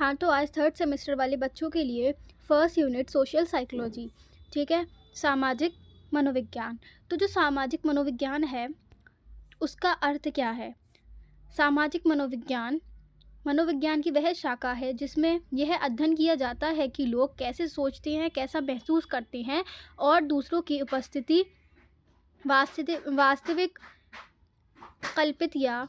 हाँ, तो आज थर्ड सेमेस्टर वाले बच्चों के लिए फर्स्ट यूनिट सोशल साइकोलॉजी, ठीक है, सामाजिक मनोविज्ञान। तो जो सामाजिक मनोविज्ञान है उसका अर्थ क्या है? सामाजिक मनोविज्ञान मनोविज्ञान की वह शाखा है जिसमें यह अध्ययन किया जाता है कि लोग कैसे सोचते हैं, कैसा महसूस करते हैं और दूसरों की उपस्थिति वास्तविक, कल्पित या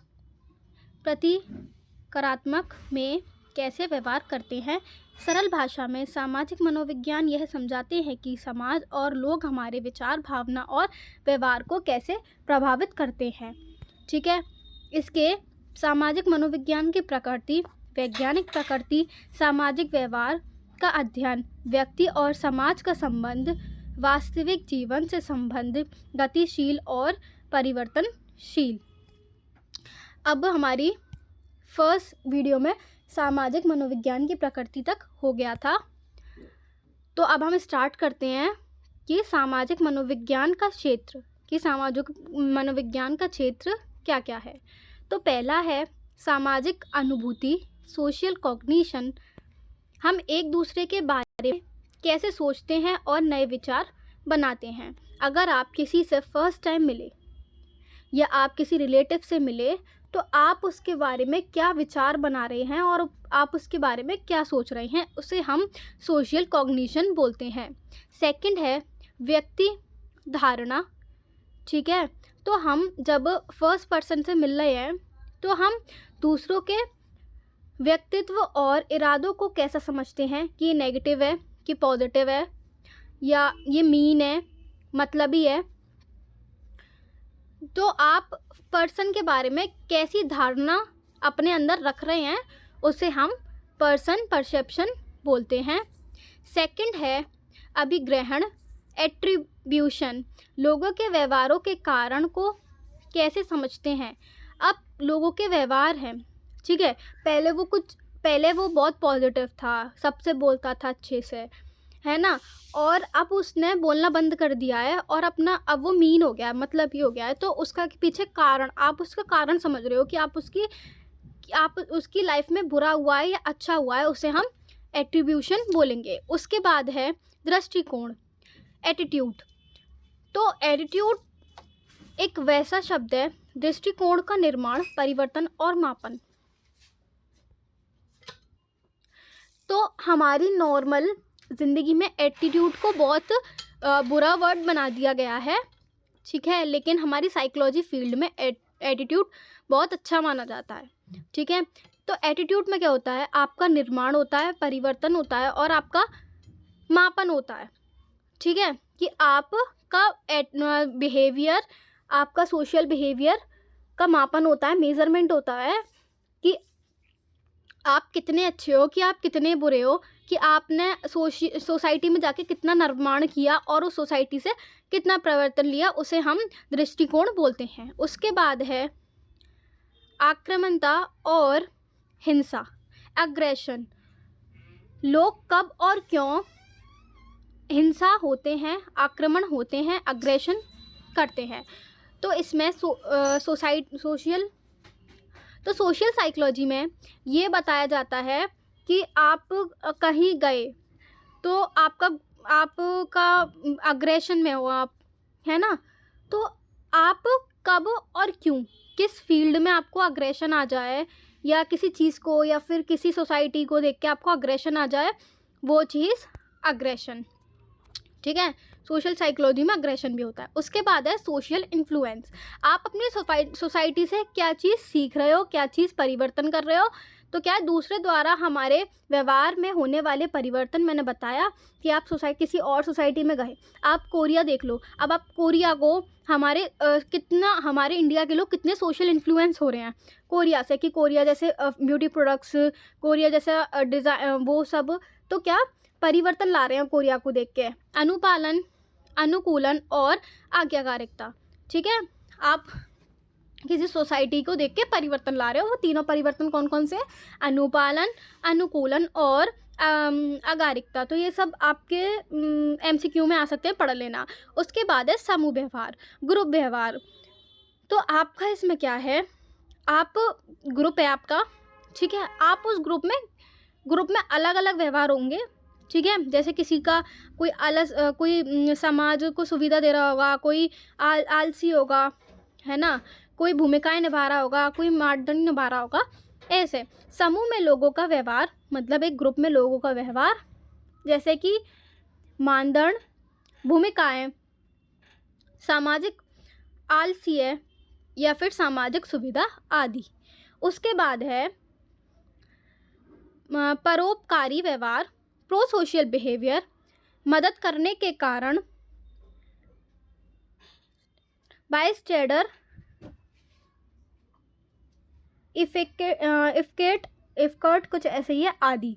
प्रतिकारात्मक में कैसे व्यवहार करते हैं। सरल भाषा में सामाजिक मनोविज्ञान यह समझाते हैं कि समाज और लोग हमारे विचार, भावना और व्यवहार को कैसे प्रभावित करते हैं। ठीक है, इसके सामाजिक मनोविज्ञान की प्रकृति, वैज्ञानिक प्रकृति, सामाजिक व्यवहार का अध्ययन, व्यक्ति और समाज का संबंध, वास्तविक जीवन से संबंध, गतिशील और परिवर्तनशील। अब हमारी फर्स्ट वीडियो में सामाजिक मनोविज्ञान की प्रकृति तक हो गया था। तो अब हम स्टार्ट करते हैं कि सामाजिक मनोविज्ञान का क्षेत्र क्या क्या है। तो पहला है सामाजिक अनुभूति, सोशल कॉग्निशन। हम एक दूसरे के बारे में कैसे सोचते हैं और नए विचार बनाते हैं। अगर आप किसी से फर्स्ट टाइम मिले या आप किसी रिलेटिव से मिले तो आप उसके बारे में क्या विचार बना रहे हैं और आप उसके बारे में क्या सोच रहे हैं, उसे हम सोशल कॉग्निशन बोलते हैं। सेकंड है व्यक्ति धारणा। ठीक है, तो हम जब फर्स्ट पर्सन से मिल रहे हैं तो हम दूसरों के व्यक्तित्व और इरादों को कैसा समझते हैं कि ये नेगेटिव है, कि पॉजिटिव है, या ये मीन है, मतलबी है। तो आप पर्सन के बारे में कैसी धारणा अपने अंदर रख रहे हैं उसे हम पर्सन परसेप्शन बोलते हैं। सेकंड है अभिग्रहण, एट्रीब्यूशन। लोगों के व्यवहारों के कारण को कैसे समझते हैं। अब लोगों के व्यवहार हैं, ठीक है, पहले वो बहुत पॉजिटिव था, सबसे बोलता था अच्छे से, है ना, और अब उसने बोलना बंद कर दिया है और अब वो मीन हो गया है, मतलब ये हो गया है। तो उसका पीछे कारण, आप उसका कारण समझ रहे हो कि आप उसकी लाइफ में बुरा हुआ है या अच्छा हुआ है, उसे हम एट्रीब्यूशन बोलेंगे। उसके बाद है दृष्टिकोण, एटीट्यूड। तो एटीट्यूड एक वैसा शब्द है, दृष्टिकोण का निर्माण, परिवर्तन और मापन। तो हमारी नॉर्मल ज़िंदगी में एटीट्यूड को बहुत बुरा वर्ड बना दिया गया है, ठीक है, लेकिन हमारी साइकोलॉजी फील्ड में एटीट्यूड बहुत अच्छा माना जाता है। ठीक है, तो एटीट्यूड में क्या होता है, आपका निर्माण होता है, परिवर्तन होता है और आपका मापन होता है। ठीक है, कि आपका बिहेवियर, आपका सोशल बिहेवियर का मापन होता है, मेजरमेंट होता है कि आप कितने अच्छे हो, कि आप कितने बुरे हो, कि आपने सोसाइटी में जाके कितना निर्माण किया और उस सोसाइटी से कितना परिवर्तन लिया, उसे हम दृष्टिकोण बोलते हैं। उसके बाद है आक्रामकता और हिंसा, एग्रेशन। लोग कब और क्यों हिंसा होते हैं, आक्रमण होते हैं, अग्रेशन करते हैं। तो इसमें सोशल साइकोलॉजी में ये बताया जाता है कि आप कहीं गए तो आपका अग्रेशन में हो आप, है ना, तो आप कब और क्यों, किस फील्ड में आपको अग्रेशन आ जाए, या किसी चीज़ को या फिर किसी सोसाइटी को देख के आपको अग्रेशन आ जाए, वो चीज़ अग्रेशन। ठीक है, सोशल साइकोलॉजी में अग्रेशन भी होता है। उसके बाद है सोशल इन्फ्लुएंस। आप अपनी सोसाइटी से क्या चीज़ सीख रहे हो, क्या चीज़ परिवर्तन कर रहे हो। तो क्या है, दूसरे द्वारा हमारे व्यवहार में होने वाले परिवर्तन। मैंने बताया कि आप किसी और सोसाइटी में गए, आप कोरिया देख लो, अब आप कोरिया को हमारे इंडिया के लोग कितने सोशल इन्फ्लुएंस हो रहे हैं कोरिया से, कि कोरिया जैसे ब्यूटी प्रोडक्ट्स, कोरिया जैसा डिज़ाइन, वो सब तो क्या परिवर्तन ला रहे हैं कोरिया को देख के। अनुपालन, अनुकूलन और आज्ञाकारिता। ठीक है, आप किसी सोसाइटी को देख के परिवर्तन ला रहे हो। वो तीनों परिवर्तन कौन कौन से? अनुपालन, अनुकूलन और आज्ञाकारिता। तो ये सब आपके MCQ में आ सकते हैं, पढ़ लेना। उसके बाद है समूह व्यवहार, ग्रुप व्यवहार। तो आपका इसमें क्या है, आप ग्रुप है आपका, ठीक है, आप उस ग्रुप में ग्रुप में अलग अलग व्यवहार होंगे, ठीक है। जैसे किसी का कोई कोई समाज को सुविधा दे रहा होगा, कोई आलसी होगा, है ना, कोई भूमिकाएं निभा रहा होगा, कोई मानदंड निभा रहा होगा। ऐसे समूह में लोगों का व्यवहार मतलब एक ग्रुप में लोगों का व्यवहार, जैसे कि मानदंड, भूमिकाएं, सामाजिक आलस्य या फिर सामाजिक सुविधा आदि। उसके बाद है परोपकारी व्यवहार, प्रो सोशल बिहेवियर, मदद करने के कारण, बायस्टैंडर इफेक्ट कुछ ऐसे ही है आदि।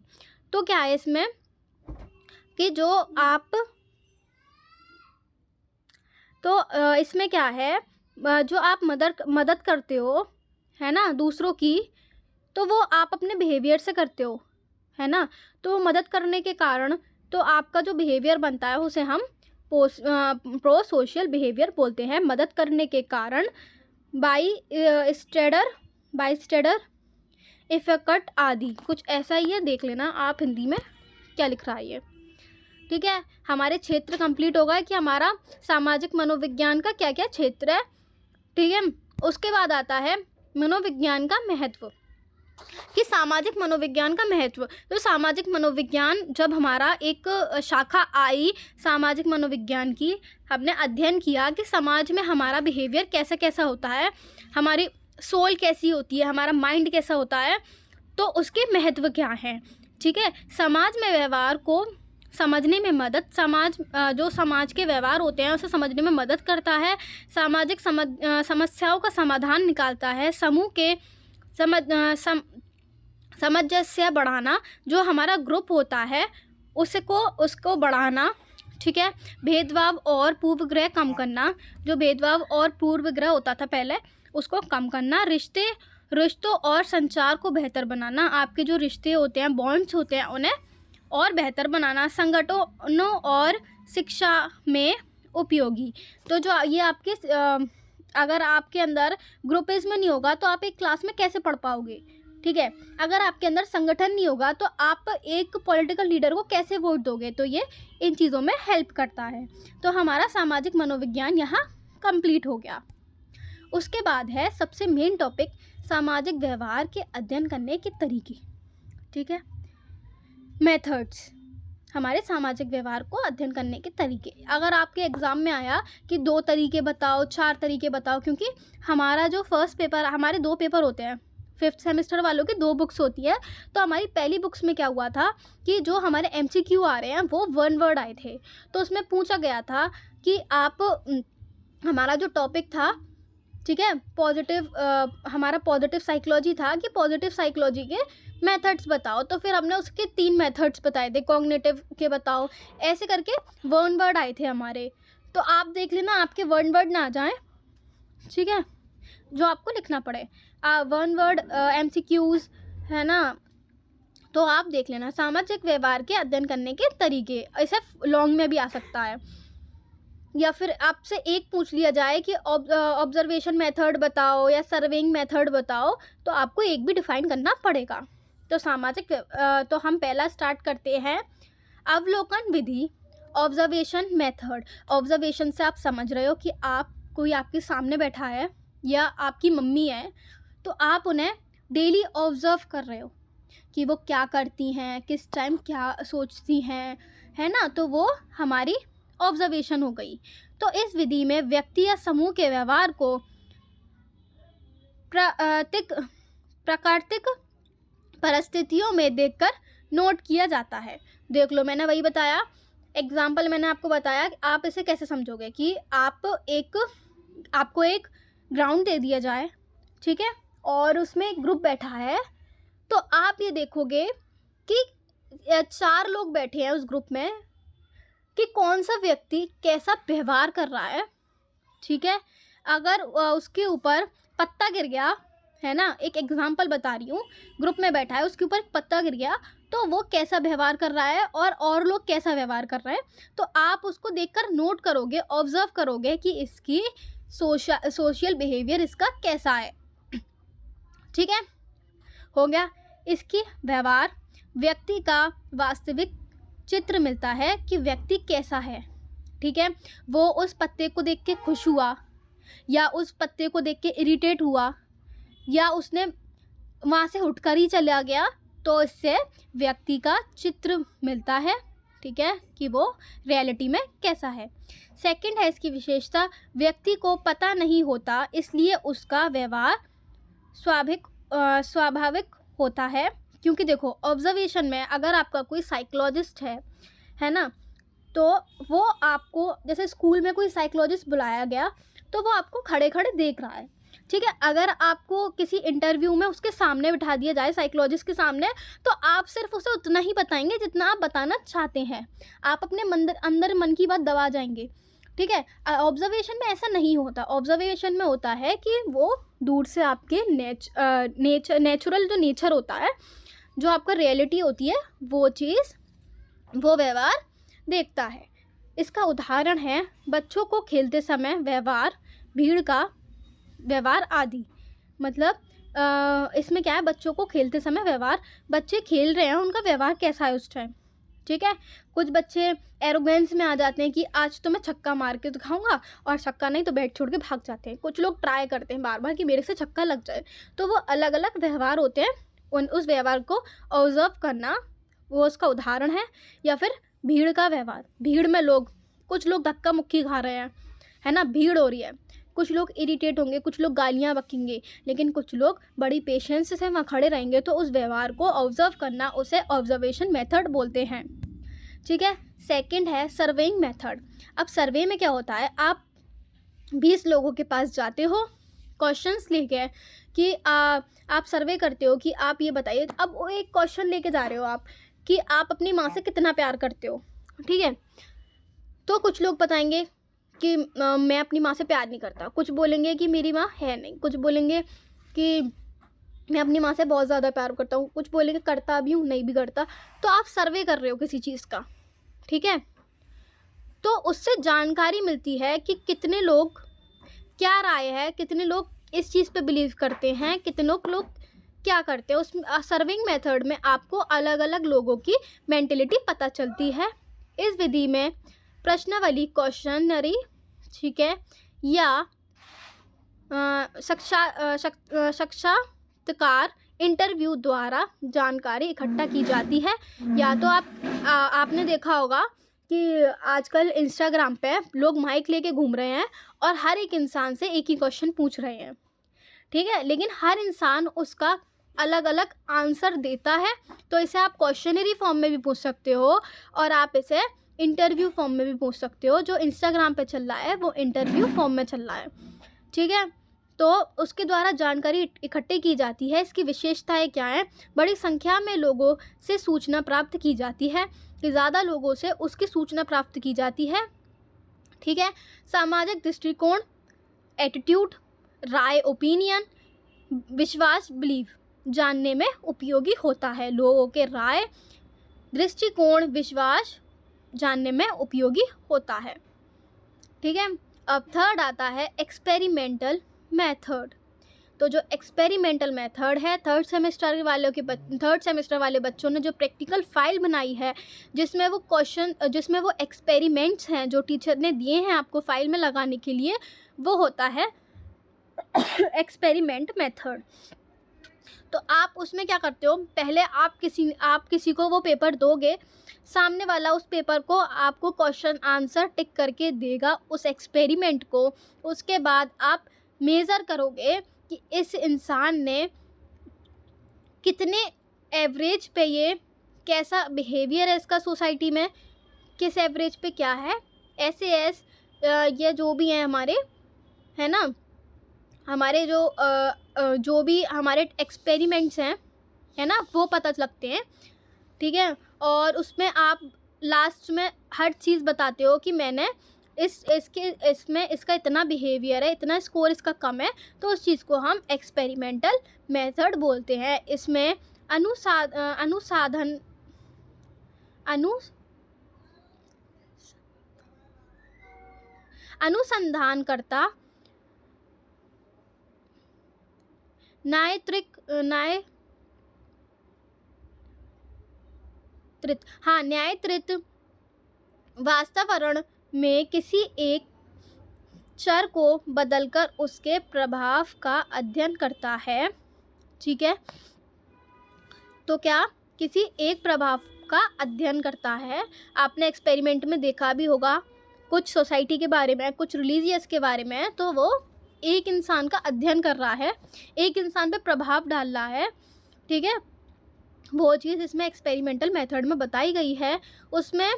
तो क्या है इसमें कि जो आप इसमें क्या है, जो आप मदद करते हो, है ना, दूसरों की, तो वो आप अपने बिहेवियर से करते हो, है ना। तो मदद करने के कारण तो आपका जो बिहेवियर बनता है उसे हम प्रो सोशल बिहेवियर बोलते हैं। मदद करने के कारण बाईस्टैंडर इफेक्ट आदि, कुछ ऐसा ही है। देख लेना आप हिंदी में क्या लिख रहा है ये, ठीक है। हमारे क्षेत्र कंप्लीट होगा कि हमारा सामाजिक मनोविज्ञान का क्या क्या क्षेत्र है, ठीक है। उसके बाद आता है मनोविज्ञान का महत्व, कि सामाजिक मनोविज्ञान का महत्व। तो सामाजिक मनोविज्ञान जब हमारा एक शाखा आई सामाजिक मनोविज्ञान की, हमने अध्ययन किया कि समाज में हमारा बिहेवियर कैसा कैसा होता है, हमारी सोल कैसी होती है, हमारा माइंड कैसा होता है, तो उसके महत्व क्या हैं, ठीक है। समाज में व्यवहार को समझने में मदद, जो समाज के व्यवहार होते हैं उसे समझने में मदद करता है, सामाजिक समस्याओं का समाधान निकालता है, समूह के सामंजस्य बढ़ाना, जो हमारा ग्रुप होता है उसको बढ़ाना, ठीक है। भेदभाव और पूर्वग्रह कम करना, जो भेदभाव और पूर्वग्रह होता था पहले उसको कम करना, रिश्तों और संचार को बेहतर बनाना, आपके जो रिश्ते होते हैं, बॉन्ड्स होते हैं, उन्हें और बेहतर बनाना, संगठनों और शिक्षा में उपयोगी। तो जो ये आपके अगर आपके अंदर ग्रुपिज्म नहीं होगा तो आप एक क्लास में कैसे पढ़ पाओगे, ठीक है। अगर आपके अंदर संगठन नहीं होगा तो आप एक पॉलिटिकल लीडर को कैसे वोट दोगे, तो ये इन चीज़ों में हेल्प करता है। तो हमारा सामाजिक मनोविज्ञान यहाँ कंप्लीट हो गया। उसके बाद है सबसे मेन टॉपिक, सामाजिक व्यवहार के अध्ययन करने के तरीके, ठीक है, मेथड्स। हमारे सामाजिक व्यवहार को अध्ययन करने के तरीके, अगर आपके एग्ज़ाम में आया कि 2 तरीके बताओ, 4 तरीके बताओ, क्योंकि हमारा जो फर्स्ट पेपर, हमारे 2 पेपर होते हैं, 5th सेमेस्टर वालों की 2 बुक्स होती है। तो हमारी पहली बुक्स में क्या हुआ था कि जो हमारे MCQ आ रहे हैं वो 1 वर्ड आए थे। तो उसमें पूछा गया था कि आप, हमारा जो टॉपिक था, ठीक है, हमारा पॉजिटिव साइकोलॉजी था, कि पॉजिटिव साइकोलॉजी के मेथड्स बताओ। तो फिर हमने उसके 3 मेथड्स बताए थे, कॉग्निटिव के बताओ, ऐसे करके 1 वर्ड आए थे हमारे। तो आप देख लेना आपके 1 वर्ड ना आ जाएं, ठीक है, जो आपको लिखना पड़े 1 वर्ड MCQs, है ना। तो आप देख लेना सामाजिक व्यवहार के अध्ययन करने के तरीके, ऐसे लॉन्ग में भी आ सकता है, या फिर आपसे एक पूछ लिया जाए कि ऑब्जर्वेशन मेथड बताओ या सर्वेइंग मेथड बताओ, तो आपको एक भी डिफाइन करना पड़ेगा। तो तो हम पहला स्टार्ट करते हैं, अवलोकन विधि, ऑब्जर्वेशन मेथड। ऑब्जर्वेशन से आप समझ रहे हो कि कोई आपके सामने बैठा है या आपकी मम्मी है, तो आप उन्हें डेली ऑब्जर्व कर रहे हो कि वो क्या करती हैं, किस टाइम क्या सोचती हैं, है ना। तो वो हमारी ऑब्जर्वेशन हो गई। तो इस विधि में व्यक्ति या समूह के व्यवहार को प्राकृतिक परिस्थितियों में देखकर नोट किया जाता है। देख लो, मैंने वही बताया, एग्जाम्पल मैंने आपको बताया कि आप इसे कैसे समझोगे, कि आपको एक ग्राउंड दे दिया जाए, ठीक है, और उसमें एक ग्रुप बैठा है, तो आप ये देखोगे कि 4 लोग बैठे हैं उस ग्रुप में, कि कौन सा व्यक्ति कैसा व्यवहार कर रहा है, ठीक है। अगर उसके ऊपर पत्ता गिर गया, है ना, एक एग्जाम्पल बता रही हूँ, ग्रुप में बैठा है, उसके ऊपर एक पत्ता गिर गया, तो वो कैसा व्यवहार कर रहा है और लोग कैसा व्यवहार कर रहे हैं, तो आप उसको देखकर नोट करोगे, ऑब्जर्व करोगे कि इसकी सोशल बिहेवियर इसका कैसा है, ठीक है, हो गया इसकी व्यवहार। व्यक्ति का वास्तविक चित्र मिलता है कि व्यक्ति कैसा है। ठीक है, वो उस पत्ते को देख के खुश हुआ या उस पत्ते को देख के इरिटेट हुआ या उसने वहाँ से उठकर ही चला गया, तो इससे व्यक्ति का चित्र मिलता है। ठीक है, कि वो रियलिटी में कैसा है। सेकंड है इसकी विशेषता, व्यक्ति को पता नहीं होता इसलिए उसका व्यवहार स्वाभाविक होता है। क्योंकि देखो, ऑब्जर्वेशन में अगर आपका कोई साइकोलॉजिस्ट है ना, तो वो आपको, जैसे स्कूल में कोई साइकोलॉजिस्ट बुलाया गया तो वो आपको खड़े खड़े देख रहा है। ठीक है, अगर आपको किसी इंटरव्यू में उसके सामने बिठा दिया जाए, साइकोलॉजिस्ट के सामने, तो आप सिर्फ उसे उतना ही बताएंगे जितना आप बताना चाहते हैं। आप अपने अंदर मन की बात दबा जाएंगे। ठीक है, ऑब्जर्वेशन में ऐसा नहीं होता। ऑब्जर्वेशन में होता है कि वो दूर से आपके नेचुरल जो नेचर होता है, जो आपका रियलिटी होती है, वो चीज़, वो व्यवहार देखता है। इसका उदाहरण है बच्चों को खेलते समय व्यवहार, भीड़ का व्यवहार आदि। मतलब इसमें क्या है, बच्चों को खेलते समय व्यवहार, बच्चे खेल रहे हैं, उनका व्यवहार कैसा है उस टाइम। ठीक है, कुछ बच्चे एरोगेंस में आ जाते हैं कि आज तो मैं छक्का मार के दिखाऊंगा, और छक्का नहीं तो बैट छोड़ के भाग जाते हैं। कुछ लोग ट्राई करते हैं बार बार कि मेरे से छक्का लग जाए। तो वो अलग अलग व्यवहार होते हैं, उस व्यवहार को ऑब्जर्व करना वो उसका उदाहरण है। या फिर भीड़ का व्यवहार, भीड़ में कुछ लोग धक्का मुक्की खा रहे हैं, है ना, भीड़ हो रही है, कुछ लोग इरिटेट होंगे, कुछ लोग गालियाँ बकेंगे, लेकिन कुछ लोग बड़ी पेशेंस से वहाँ खड़े रहेंगे। तो उस व्यवहार को ऑब्जर्व करना, उसे ऑब्जर्वेशन मेथड बोलते हैं। ठीक है, सेकंड है सर्वेइंग मेथड। अब सर्वे में क्या होता है, आप 20 लोगों के पास जाते हो क्वेश्चंस लेके कि आप सर्वे करते हो कि आप ये बताइए। अब वो एक क्वेश्चन लेके जा रहे हो आप कि आप अपनी माँ से कितना प्यार करते हो। ठीक है, तो कुछ लोग बताएंगे कि मैं अपनी माँ से प्यार नहीं करता, कुछ बोलेंगे कि मेरी माँ है नहीं, कुछ बोलेंगे कि मैं अपनी माँ से बहुत ज़्यादा प्यार करता हूँ, कुछ बोलेंगे करता भी हूँ, नहीं भी करता। तो आप सर्वे कर रहे हो किसी चीज़ का। ठीक है, तो उससे जानकारी मिलती है कि कितने लोग, क्या राय है, कितने लोग इस चीज़ पे बिलीव करते हैं, कितने लोग क्या करते हैं। उस सर्विंग मेथड में आपको अलग अलग लोगों की मेंटेलिटी पता चलती है। इस विधि में प्रश्नावली, क्वेश्चनरी, ठीक है, या साक्षात्कार, इंटरव्यू द्वारा जानकारी इकट्ठा की जाती है। या तो आपने देखा होगा कि आजकल इंस्टाग्राम पे लोग माइक लेके घूम रहे हैं और हर एक इंसान से एक ही क्वेश्चन पूछ रहे हैं। ठीक है, लेकिन हर इंसान उसका अलग अलग आंसर देता है। तो इसे आप क्वेश्चनरी फॉर्म में भी पूछ सकते हो और आप इसे इंटरव्यू फॉर्म में भी पूछ सकते हो। जो इंस्टाग्राम पे चल रहा है वो इंटरव्यू फॉर्म में चल रहा है। ठीक है, तो उसके द्वारा जानकारी इकट्ठी की जाती है। इसकी विशेषताएं क्या हैं, बड़ी संख्या में लोगों से सूचना प्राप्त की जाती है, कि ज़्यादा लोगों से उसकी सूचना प्राप्त की जाती है। ठीक है, सामाजिक दृष्टिकोण, एटीट्यूड, राय, ओपिनियन, विश्वास, बिलीव जानने में उपयोगी होता है। लोगों के राय, दृष्टिकोण, विश्वास जानने में उपयोगी होता है। ठीक है, अब थर्ड आता है एक्सपेरिमेंटल मेथड। तो जो एक्सपेरिमेंटल मेथड है, थर्ड सेमेस्टर वाले बच्चों ने जो प्रैक्टिकल फाइल बनाई है, जिसमें वो एक्सपेरिमेंट्स हैं जो टीचर ने दिए हैं आपको फाइल में लगाने के लिए, वो होता है एक्सपेरिमेंट मेथड। तो आप उसमें क्या करते हो, पहले आप किसी को वो पेपर दोगे, सामने वाला उस पेपर को आपको क्वेश्चन आंसर टिक करके देगा उस एक्सपेरिमेंट को। उसके बाद आप मेज़र करोगे कि इस इंसान ने कितने एवरेज पे, ये कैसा बिहेवियर है इसका सोसाइटी में, किस एवरेज पे क्या है, SAS ये जो भी हैं हमारे, है ना, हमारे जो भी हमारे एक्सपेरिमेंट्स हैं, है ना, वो पता लगते हैं। ठीक है, और उसमें आप लास्ट में हर चीज़ बताते हो कि मैंने इसमें इसका इतना बिहेवियर है, इतना स्कोर इसका कम है, तो उस चीज़ को हम एक्सपेरिमेंटल मेथड बोलते हैं। इसमें अनुसंधानकर्ता न्यायित वातावरण में किसी एक चर को बदलकर उसके प्रभाव का अध्ययन करता है। ठीक है, तो क्या किसी एक प्रभाव का अध्ययन करता है। आपने एक्सपेरिमेंट में देखा भी होगा, कुछ सोसाइटी के बारे में, कुछ रिलीजियस के बारे में, तो वो एक इंसान का अध्ययन कर रहा है, एक इंसान पे प्रभाव डाल रहा है। ठीक है, वो चीज़ इसमें एक्सपेरिमेंटल मेथड में बताई गई है। उसमें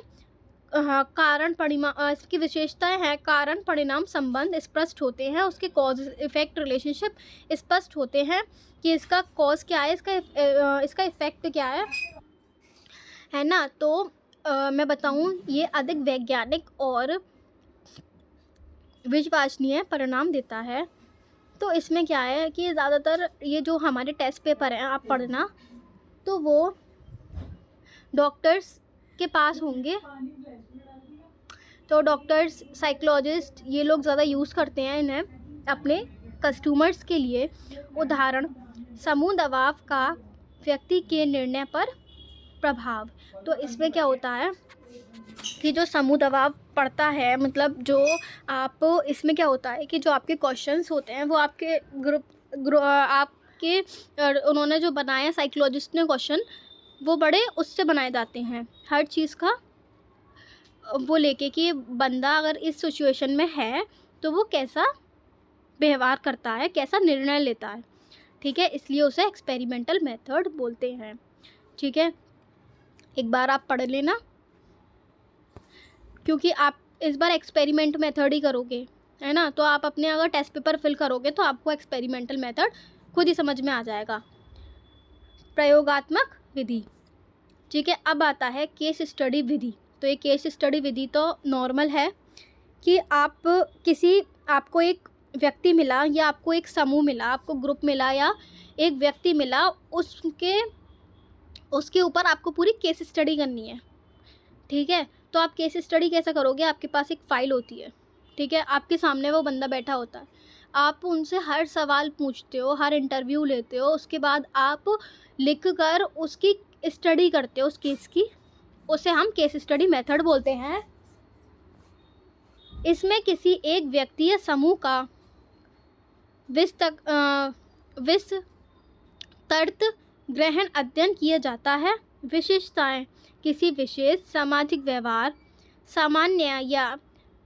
कारण परिणाम इसकी विशेषताएं हैं, कारण परिणाम संबंध स्पष्ट होते हैं, उसके कॉज इफेक्ट रिलेशनशिप स्पष्ट होते हैं कि इसका कॉज क्या है, इसका इफेक्ट क्या है ना। तो मैं बताऊं, ये अधिक वैज्ञानिक और विश्वसनीय परिणाम देता है। तो इसमें क्या है कि ज़्यादातर ये जो हमारे टेस्ट पेपर हैं आप पढ़ना, तो वो डॉक्टर्स के पास होंगे। तो डॉक्टर्स, साइकोलॉजिस्ट, ये लोग ज़्यादा यूज़ करते हैं इन्हें अपने कस्टमर्स के लिए। उदाहरण, समूह दबाव का व्यक्ति के निर्णय पर प्रभाव। तो इसमें क्या होता है कि जो समूह दबाव पड़ता है, मतलब जो आप, इसमें क्या होता है कि जो आपके क्वेश्चंस होते हैं वो आपके आपके उन्होंने जो बनाया साइकोलॉजिस्ट ने क्वेश्चन, वो बड़े उससे बनाए जाते हैं, हर चीज़ का वो लेके कि बंदा अगर इस सिचुएशन में है तो वो कैसा व्यवहार करता है, कैसा निर्णय लेता है। ठीक है, इसलिए उसे एक्सपेरिमेंटल मेथड बोलते हैं। ठीक है, एक बार आप पढ़ लेना, क्योंकि आप इस बार एक्सपेरिमेंट मेथड ही करोगे, है ना। तो आप अपने अगर टेस्ट पेपर फिल करोगे तो आपको एक्सपेरिमेंटल मेथड खुद ही समझ में आ जाएगा। प्रयोगात्मक विधि। ठीक है, अब आता है केस स्टडी विधि। तो ये केस स्टडी विधि तो नॉर्मल है कि आपको एक व्यक्ति मिला, या आपको एक समूह मिला, आपको ग्रुप मिला, या एक व्यक्ति मिला, उसके ऊपर आपको पूरी केस स्टडी करनी है। ठीक है, तो आप केस स्टडी कैसे करोगे, आपके पास एक फ़ाइल होती है। ठीक है, आपके सामने वो बंदा बैठा होता है, आप उनसे हर सवाल पूछते हो, हर इंटरव्यू लेते हो, उसके बाद आप लिख कर उसकी स्टडी करते हो उस केस की, उसे हम केस स्टडी मेथड बोलते हैं। इसमें किसी एक व्यक्ति या समूह का विस्तृत ग्रहण अध्ययन किया जाता है। विशेषताएं, किसी विशेष सामाजिक व्यवहार, सामान्य या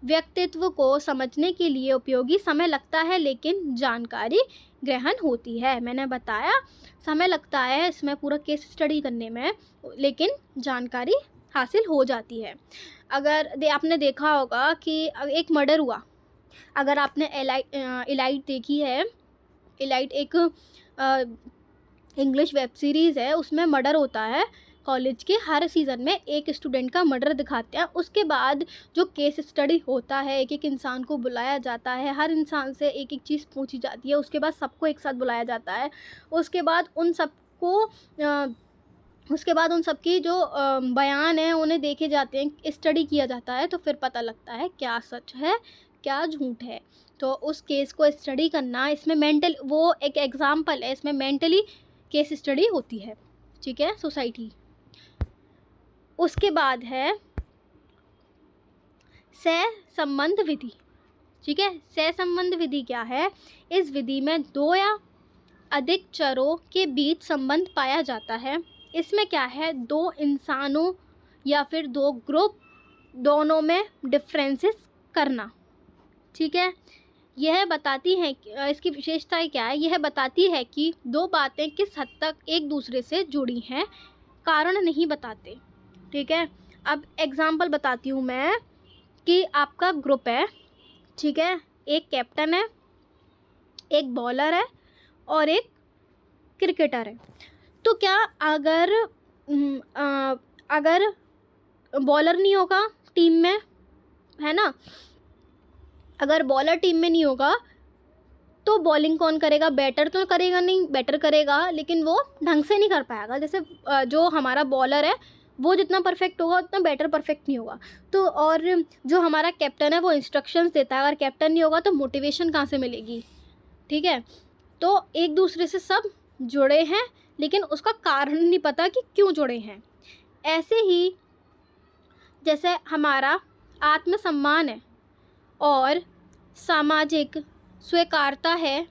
व्यक्तित्व को समझने के लिए उपयोगी समय लगता है, लेकिन जानकारी ग्रहण होती है। मैंने बताया समय लगता है इसमें पूरा केस स्टडी करने में, लेकिन जानकारी हासिल हो जाती है। अगर आपने देखा होगा कि एक मर्डर हुआ, अगर आपने इलाइट देखी है, इलाइट एक इंग्लिश वेब सीरीज़ है, उसमें मर्डर होता है। कॉलेज के हर सीज़न में एक स्टूडेंट का मर्डर दिखाते हैं। उसके बाद जो केस स्टडी होता है, एक एक इंसान को बुलाया जाता है, हर इंसान से एक एक चीज़ पूछी जाती है, उसके बाद सबको एक साथ बुलाया जाता है। उसके बाद उन सबकी जो बयान है उन्हें देखे जाते हैं, स्टडी किया जाता है, तो फिर पता लगता है क्या सच है क्या झूठ है। तो उस केस को स्टडी करना, इसमें वो एक एग्जाम्पल है, इसमें मेंटली केस स्टडी होती है। ठीक है, सोसाइटी। उसके बाद है सहसंबंध विधि। ठीक है, सहसंबंध विधि क्या है? इस विधि में दो या अधिक चरों के बीच संबंध पाया जाता है। इसमें क्या है, दो इंसानों या फिर दो ग्रुप, दोनों में डिफरेंसेस करना। ठीक है, यह बताती है, इसकी विशेषताएं क्या है, यह बताती है कि दो बातें किस हद तक एक दूसरे से जुड़ी हैं, कारण नहीं बताते। ठीक है, अब एग्जाम्पल बताती हूँ मैं कि आपका ग्रुप है, ठीक है, एक कैप्टन है, एक बॉलर है और एक क्रिकेटर है। तो क्या अगर बॉलर नहीं होगा टीम में, है ना, अगर बॉलर टीम में नहीं होगा तो बॉलिंग कौन करेगा? बैटर तो करेगा नहीं, बैटर करेगा लेकिन वो ढंग से नहीं कर पाएगा। जैसे जो हमारा बॉलर है वो जितना परफेक्ट होगा उतना बैटर परफेक्ट नहीं होगा। तो और जो हमारा कैप्टन है वो इंस्ट्रक्शंस देता है, अगर कैप्टन नहीं होगा तो मोटिवेशन कहाँ से मिलेगी? ठीक है, तो एक दूसरे से सब जुड़े हैं लेकिन उसका कारण नहीं पता कि क्यों जुड़े हैं। ऐसे ही जैसे हमारा आत्मसम्मान है और सामाजिक स्वीकार्यता है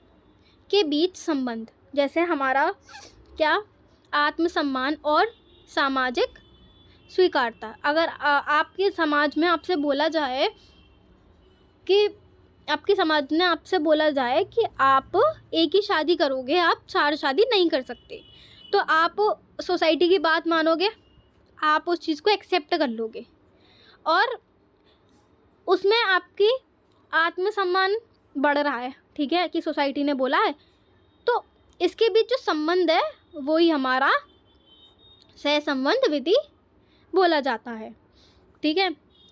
के बीच संबंध, जैसे हमारा क्या, आत्मसम्मान और सामाजिक स्वीकार्यता। अगर आपके समाज में आपसे बोला जाए कि आपके समाज में आपसे बोला जाए कि आप एक ही शादी करोगे, आप 4 शादी नहीं कर सकते, तो आप सोसाइटी की बात मानोगे, आप उस चीज़ को एक्सेप्ट कर लोगे और उसमें आपकी आत्मसम्मान बढ़ रहा है, ठीक है, कि सोसाइटी ने बोला है। तो इसके बीच जो संबंध है वही हमारा सहसंबंध विधि बोला जाता है, ठीक है,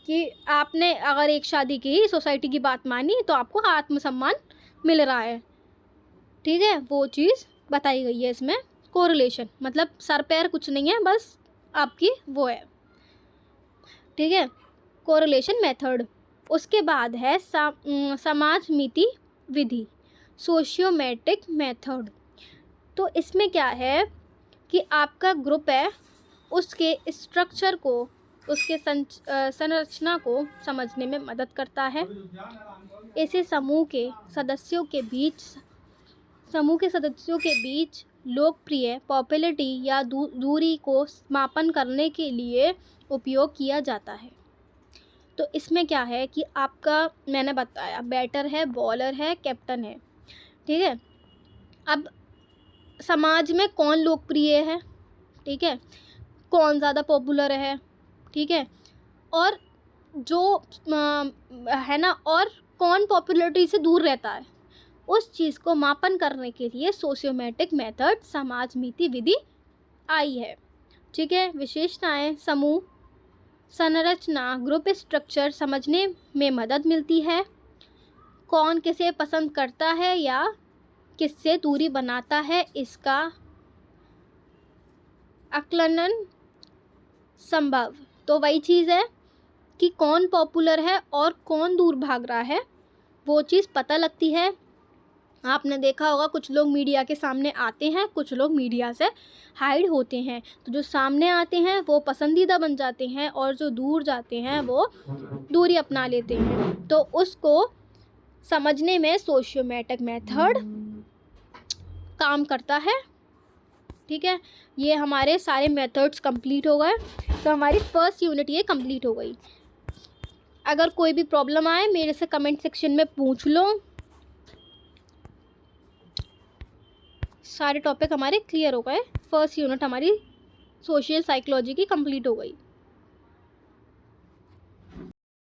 कि आपने अगर एक शादी की, सोसाइटी की बात मानी, तो आपको आत्मसम्मान मिल रहा है, ठीक है, वो चीज़ बताई गई है इसमें। कोरिलेशन मतलब सर पैर कुछ नहीं है, बस आपकी वो है, ठीक है, कोरिलेशन मेथड। उसके बाद है समाज मिति विधि, सोशियोमेट्रिक मेथड। तो इसमें क्या है कि आपका ग्रुप है, उसके स्ट्रक्चर को, उसके संरचना को समझने में मदद करता है। ऐसे समूह के सदस्यों के बीच लोकप्रिय पॉपुलैरिटी या दूरी को मापन करने के लिए उपयोग किया जाता है। तो इसमें क्या है कि आपका, मैंने बताया, बैटर है, बॉलर है, कैप्टन है, ठीक है। अब समाज में कौन लोकप्रिय है, ठीक है, कौन ज़्यादा पॉपुलर है, ठीक है, और जो है ना, और कौन पॉपुलैरिटी से दूर रहता है, उस चीज़ को मापन करने के लिए सोशियोमेट्रिक मेथड, समाज मिति विधि आई है, ठीक है। विशेषताएं, समूह संरचना, ग्रुप स्ट्रक्चर समझने में मदद मिलती है। कौन किसे पसंद करता है या किससे दूरी बनाता है, इसका आकलन संभव। तो वही चीज़ है कि कौन पॉपुलर है और कौन दूर भाग रहा है, वो चीज़ पता लगती है। आपने देखा होगा कुछ लोग मीडिया के सामने आते हैं, कुछ लोग मीडिया से हाइड होते हैं। तो जो सामने आते हैं वो पसंदीदा बन जाते हैं और जो दूर जाते हैं वो दूरी अपना लेते हैं। तो उसको समझने में सोशियोमेट्रिक मेथड काम करता है, ठीक है। ये हमारे सारे मेथड्स कंप्लीट हो गए, तो हमारी फर्स्ट यूनिट ये कंप्लीट हो गई। अगर कोई भी प्रॉब्लम आए मेरे से कमेंट सेक्शन में पूछ लो। सारे टॉपिक हमारे क्लियर हो गए, फर्स्ट यूनिट हमारी सोशल साइकोलॉजी की कंप्लीट हो गई।